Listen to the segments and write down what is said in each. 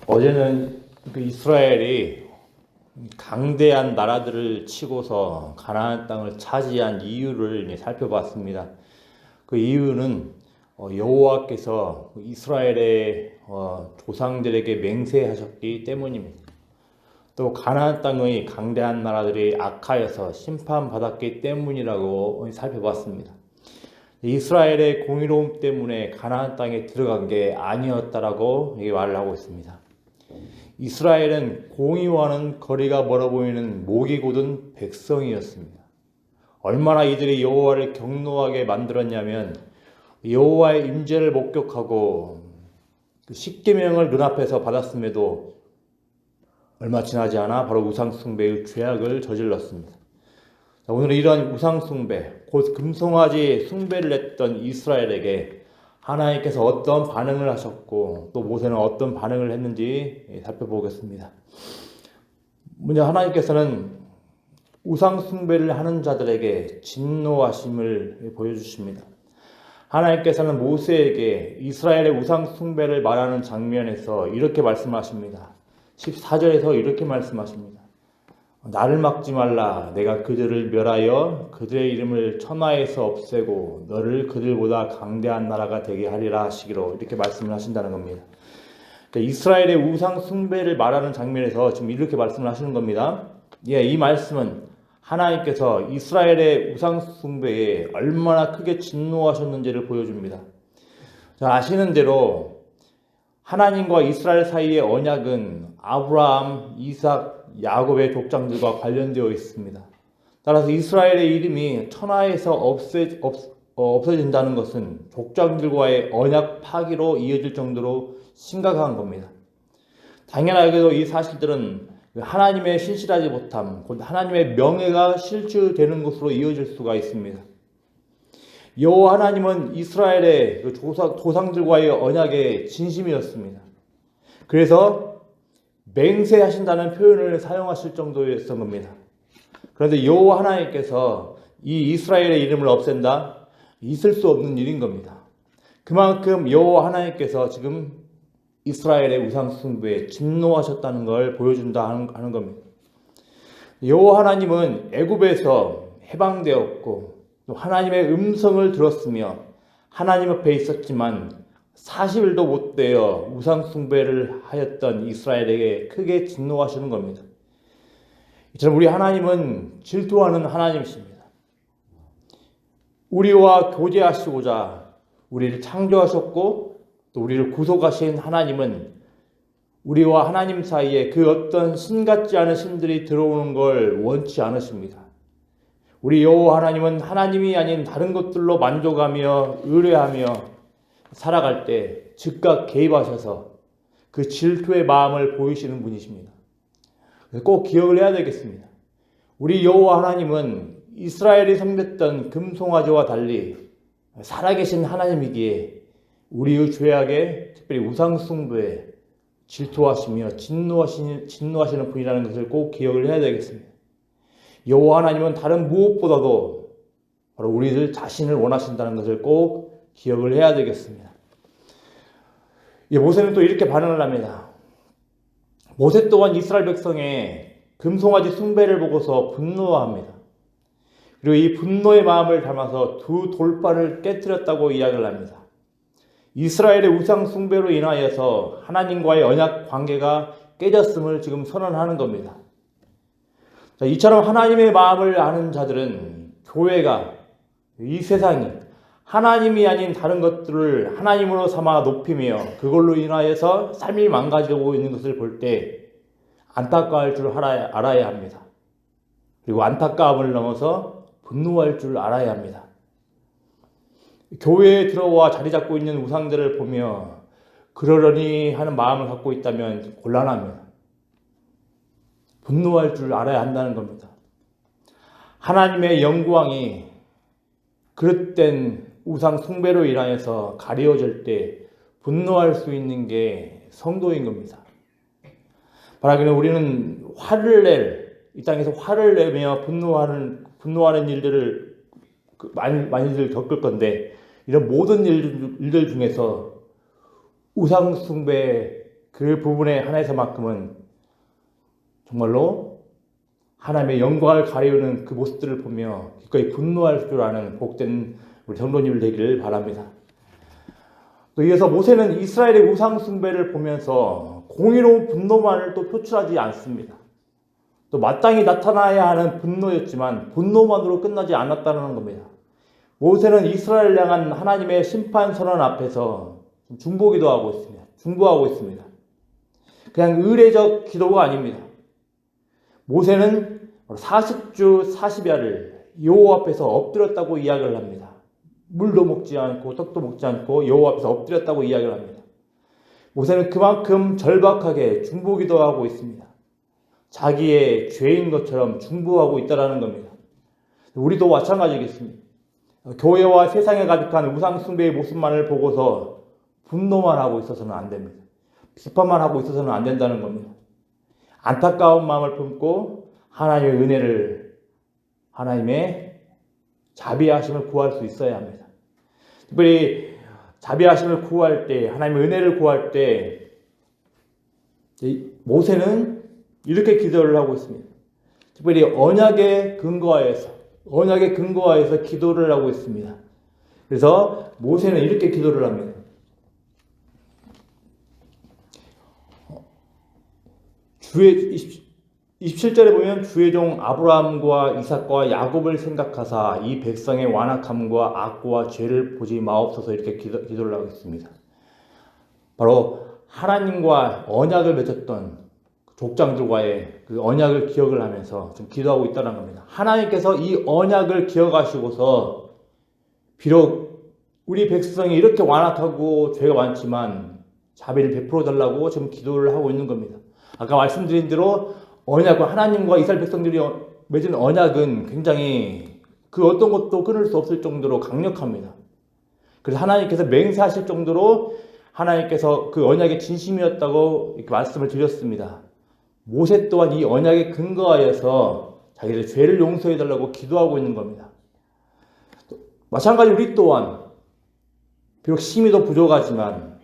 어제는 그 이스라엘이 강대한 나라들을 치고서 가나안 땅을 차지한 이유를 이제 살펴봤습니다. 그 이유는 여호와께서 이스라엘의 조상들에게 맹세하셨기 때문입니다. 또 가나안 땅의 강대한 나라들이 악하여서 심판받았기 때문이라고 살펴봤습니다. 이스라엘의 공의로움 때문에 가나안 땅에 들어간 게 아니었다라고 말을 하고 있습니다. 이스라엘은 공의와는 거리가 멀어 보이는 목이 곧은 백성이었습니다. 얼마나 이들이 여호와를 경노하게 만들었냐면 여호와의 임재를 목격하고 그 십계명을 눈앞에서 받았음에도 얼마 지나지 않아 바로 우상숭배의 죄악을 저질렀습니다. 오늘은 이러한 우상숭배, 곧 금송아지 숭배를 했던 이스라엘에게 하나님께서 어떤 반응을 하셨고 또 모세는 어떤 반응을 했는지 살펴보겠습니다. 먼저 하나님께서는 우상숭배를 하는 자들에게 진노하심을 보여주십니다. 하나님께서는 모세에게 이스라엘의 우상숭배를 말하는 장면에서 이렇게 말씀하십니다. 14절에서 이렇게 말씀하십니다. 나를 막지 말라. 내가 그들을 멸하여 그들의 이름을 천하에서 없애고 너를 그들보다 강대한 나라가 되게 하리라 하시기로 이렇게 말씀을 하신다는 겁니다. 그러니까 이스라엘의 우상 숭배를 말하는 장면에서 지금 이렇게 말씀을 하시는 겁니다. 이 말씀은 하나님께서 이스라엘의 우상 숭배에 얼마나 크게 진노하셨는지를 보여줍니다. 자, 아시는 대로 하나님과 이스라엘 사이의 언약은 아브라함, 이삭, 야곱의 족장들과 관련되어 있습니다. 따라서 이스라엘의 이름이 천하에서 없어진다는 것은 족장들과의 언약 파기로 이어질 정도로 심각한 겁니다. 당연하게도 이 사실들은 하나님의 신실하지 못함, 곧 하나님의 명예가 실추되는 것으로 이어질 수가 있습니다. 여호와 하나님은 이스라엘의 조상들과의 언약에 진심이었습니다. 그래서 맹세하신다는 표현을 사용하실 정도였던 겁니다. 그런데 여호와 하나님께서 이 이스라엘의 이름을 없앤다? 있을 수 없는 일인 겁니다. 그만큼 여호와 하나님께서 지금 이스라엘의 우상 숭배에 진노하셨다는 걸 보여준다 하는 겁니다. 여호와 하나님은 애굽에서 해방되었고 또 하나님의 음성을 들었으며 하나님 앞에 있었지만 40일도 못 되어 우상 숭배를 하였던 이스라엘에게 크게 진노하시는 겁니다. 이처럼 우리 하나님은 질투하는 하나님이십니다. 우리와 교제하시고자 우리를 창조하셨고 또 우리를 구속하신 하나님은 우리와 하나님 사이에 그 어떤 신 같지 않은 신들이 들어오는 걸 원치 않으십니다. 우리 여호와 하나님은 하나님이 아닌 다른 것들로 만족하며 의뢰하며 살아갈 때 즉각 개입하셔서 그 질투의 마음을 보이시는 분이십니다. 꼭 기억을 해야 되겠습니다. 우리 여호와 하나님은 이스라엘이 섬겼던 금송아지와 달리 살아계신 하나님이기에 우리의 죄악에 특별히 우상숭배에 질투하시며 진노하시는 분이라는 것을 꼭 기억을 해야 되겠습니다. 여호와 하나님은 다른 무엇보다도 바로 우리들 자신을 원하신다는 것을 꼭 기억을 해야 되겠습니다. 모세는 또 이렇게 반응을 합니다. 모세 또한 이스라엘 백성의 금송아지 숭배를 보고서 분노합니다. 그리고 이 분노의 마음을 담아서 두 돌판을 깨뜨렸다고 이야기를 합니다. 이스라엘의 우상 숭배로 인하여서 하나님과의 언약 관계가 깨졌음을 지금 선언하는 겁니다. 자, 이처럼 하나님의 마음을 아는 자들은 교회가 이 세상이 하나님이 아닌 다른 것들을 하나님으로 삼아 높이며 그걸로 인하여서 삶이 망가지고 있는 것을 볼 때 안타까울 줄 알아야 합니다. 그리고 안타까움을 넘어서 분노할 줄 알아야 합니다. 교회에 들어와 자리 잡고 있는 우상들을 보며 그러려니 하는 마음을 갖고 있다면 곤란합니다. 분노할 줄 알아야 한다는 겁니다. 하나님의 영광이 그릇된 우상 숭배로 인하여서 가려질 때 분노할 수 있는 게 성도인 겁니다. 바라기는 우리는 이 땅에서 화를 내며 분노하는 일들을 많이들 겪을 건데 이런 모든 일들 중에서 우상 숭배 그 부분에 한해서만큼은 정말로 하나님의 영광을 가리우는 그 모습들을 보며 기꺼이 분노할 줄 아는 복된 우리 성도님들 되기를 바랍니다. 또 이어서 모세는 이스라엘의 우상 숭배를 보면서 공의로운 분노만을 또 표출하지 않습니다. 또 마땅히 나타나야 하는 분노였지만 분노만으로 끝나지 않았다는 겁니다. 모세는 이스라엘을 향한 하나님의 심판 선언 앞에서 중보기도하고 있습니다. 중보하고 있습니다. 그냥 의례적 기도가 아닙니다. 모세는 40주 40야를 여호와 앞에서 엎드렸다고 이야기를 합니다. 물도 먹지 않고 떡도 먹지 않고 여호와 앞에서 엎드렸다고 이야기를 합니다. 모세는 그만큼 절박하게 중보기도하고 있습니다. 자기의 죄인 것처럼 중보하고 있다는 겁니다. 우리도 마찬가지겠습니다. 교회와 세상에 가득한 우상 숭배의 모습만을 보고서 분노만 하고 있어서는 안 됩니다. 비판만 하고 있어서는 안 된다는 겁니다. 안타까운 마음을 품고 하나님의 은혜를, 하나님의 자비하심을 구할 수 있어야 합니다. 특별히 자비하심을 구할 때, 하나님의 은혜를 구할 때 모세는 이렇게 기도를 하고 있습니다. 특별히 언약에 근거하여서 기도를 하고 있습니다. 그래서 모세는 이렇게 기도를 합니다. 27절에 보면 주의 종 아브라함과 이삭과 야곱을 생각하사 이 백성의 완악함과 악과 죄를 보지 마옵소서 이렇게 기도를 하고 있습니다. 바로 하나님과 언약을 맺었던 족장들과의 그 언약을 기억을 하면서 지금 기도하고 있다는 겁니다. 하나님께서 이 언약을 기억하시고서 비록 우리 백성이 이렇게 완악하고 죄가 많지만 자비를 베풀어 달라고 지금 기도를 하고 있는 겁니다. 아까 말씀드린 대로 언약과 하나님과 이스라엘 백성들이 맺은 언약은 굉장히 그 어떤 것도 끊을 수 없을 정도로 강력합니다. 그래서 하나님께서 맹세하실 정도로 하나님께서 그 언약의 진심이었다고 이렇게 말씀을 드렸습니다. 모세 또한 이 언약에 근거하여서 자기들의 죄를 용서해 달라고 기도하고 있는 겁니다. 마찬가지로 우리 또한 비록 힘이 더 부족하지만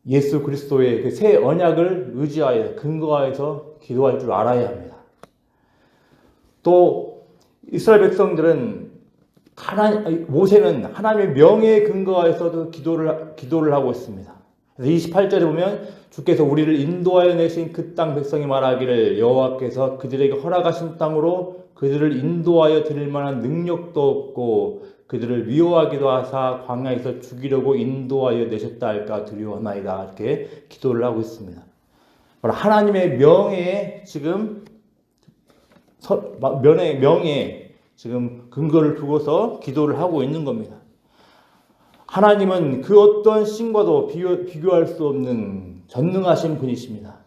예수 그리스도의 그 새 언약을 의지하여 근거하여서 기도할 줄 알아야 합니다. 또 이스라엘 백성들은 모세는 하나님의 명예에 근거하여서도 기도를 하고 있습니다. 그래서 28절에 보면 주께서 우리를 인도하여 내신 그 땅 백성이 말하기를 여호와께서 그들에게 허락하신 땅으로 그들을 인도하여 드릴 만한 능력도 없고 그들을 미워하기도 하사 광야에서 죽이려고 인도하여 내셨다 할까 두려워하나이다 이렇게 기도를 하고 있습니다. 하나님의 명예에 지금 명예에 지금 근거를 두고서 기도를 하고 있는 겁니다. 하나님은 그 어떤 신과도 비교할 수 없는 전능하신 분이십니다.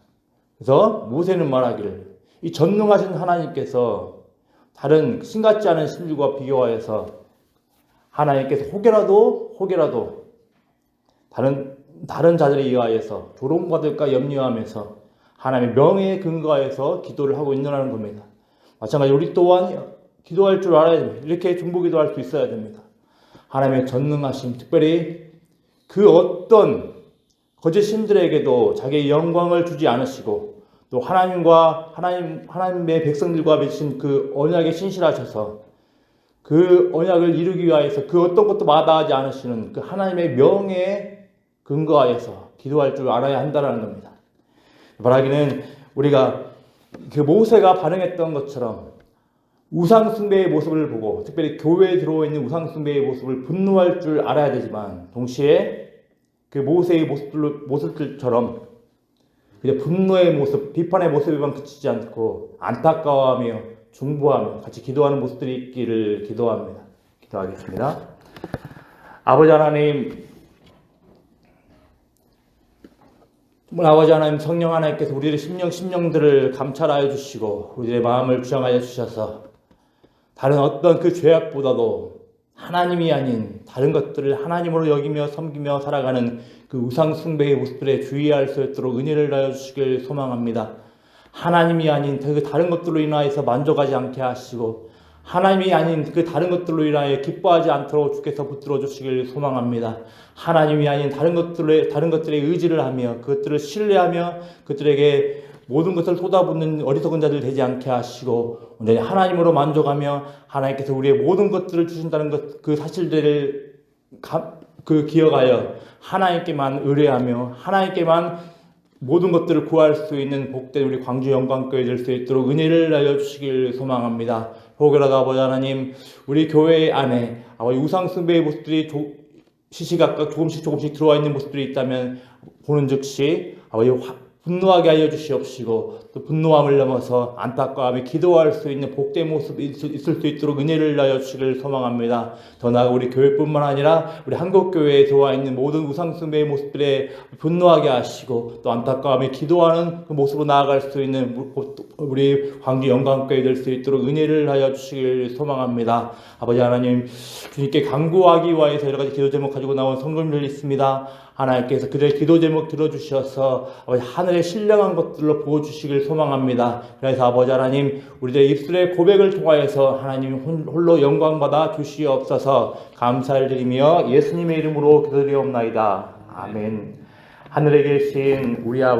그래서 모세는 말하기를 이 전능하신 하나님께서 다른 신같지 않은 신들과 비교하여서 하나님께서 혹여라도 다른 자들에 의하여서 조롱받을까 염려하면서 하나님의 명예에 근거하여서 기도를 하고 있느라는 겁니다. 마찬가지로 우리 또한 기도할 줄 알아야 됩니다. 이렇게 중보기도할 수 있어야 됩니다. 하나님의 전능하심, 특별히 그 어떤 거짓 신들에게도 자기의 영광을 주지 않으시고 또 하나님의 백성들과 맺으신 그 언약에 신실하셔서 그 언약을 이루기 위하여서 그 어떤 것도 마다하지 않으시는 그 하나님의 명예에 근거하여서 기도할 줄 알아야 한다는 겁니다. 말하기는 우리가 그 모세가 반응했던 것처럼 우상숭배의 모습을 보고 특별히 교회에 들어와 있는 우상숭배의 모습을 분노할 줄 알아야 되지만 동시에 그 모세의 모습들처럼 그냥 분노의 모습, 비판의 모습에만 그치지 않고 안타까워하며 중보하며 같이 기도하는 모습들이 있기를 기도합니다. 기도하겠습니다. 아버지 하나님, 정말 아버지 하나님, 성령 하나님께서 우리의 심령들을 감찰하여 주시고 우리의 마음을 주장하여 주셔서 다른 어떤 그 죄악보다도 하나님이 아닌 다른 것들을 하나님으로 여기며 섬기며 살아가는 그 우상 숭배의 모습들에 주의할 수 있도록 은혜를 다해 주시길 소망합니다. 하나님이 아닌 그 다른 것들로 인하여서 만족하지 않게 하시고 하나님이 아닌 그 다른 것들로 인하여 기뻐하지 않도록 주께서 붙들어 주시길 소망합니다. 하나님이 아닌 다른 것들에 의지를 하며 그것들을 신뢰하며 그들에게 모든 것을 쏟아붓는 어리석은 자들 되지 않게 하시고 온전히 하나님으로 만족하며 하나님께서 우리의 모든 것들을 주신다는 그 사실들을 기억하여 하나님께만 의뢰하며 하나님께만 모든 것들을 구할 수 있는 복된 우리 광주 영광교회 될 수 있도록 은혜를 내려주시길 소망합니다. 혹여라도 아버지 하나님, 우리 교회 안에 아버지 우상 숭배의 모습들이 시시각각 조금씩 들어와 있는 모습들이 있다면 보는 즉시 아버지 분노하게 하여 주시옵시고 또 분노함을 넘어서 안타까움에 기도할 수 있는 복된 모습이 있을 수 있도록 은혜를 하여 주시길 소망합니다. 더 나아가 우리 교회뿐만 아니라 우리 한국교회에 들어와 있는 모든 우상숭배의 모습들에 분노하게 하시고 또 안타까움에 기도하는 그 모습으로 나아갈 수 있는 우리 광주 영광교회 될 수 있도록 은혜를 하여 주시길 소망합니다. 아버지 하나님, 주님께 간구하기 위해서 여러 가지 기도 제목 가지고 나온 성금들 있습니다. 하나님께서 그들의 기도 제목 들어주셔서 아버지 하늘의 신령한 것들로 보여주시길 소망합니다. 그래서 아버지 하나님, 우리들의 입술의 고백을 통하여서 하나님 홀로 영광받아 주시옵소서. 감사를 드리며 예수님의 이름으로 기도드리옵나이다. 아멘. 하늘에 계신 우리 아버지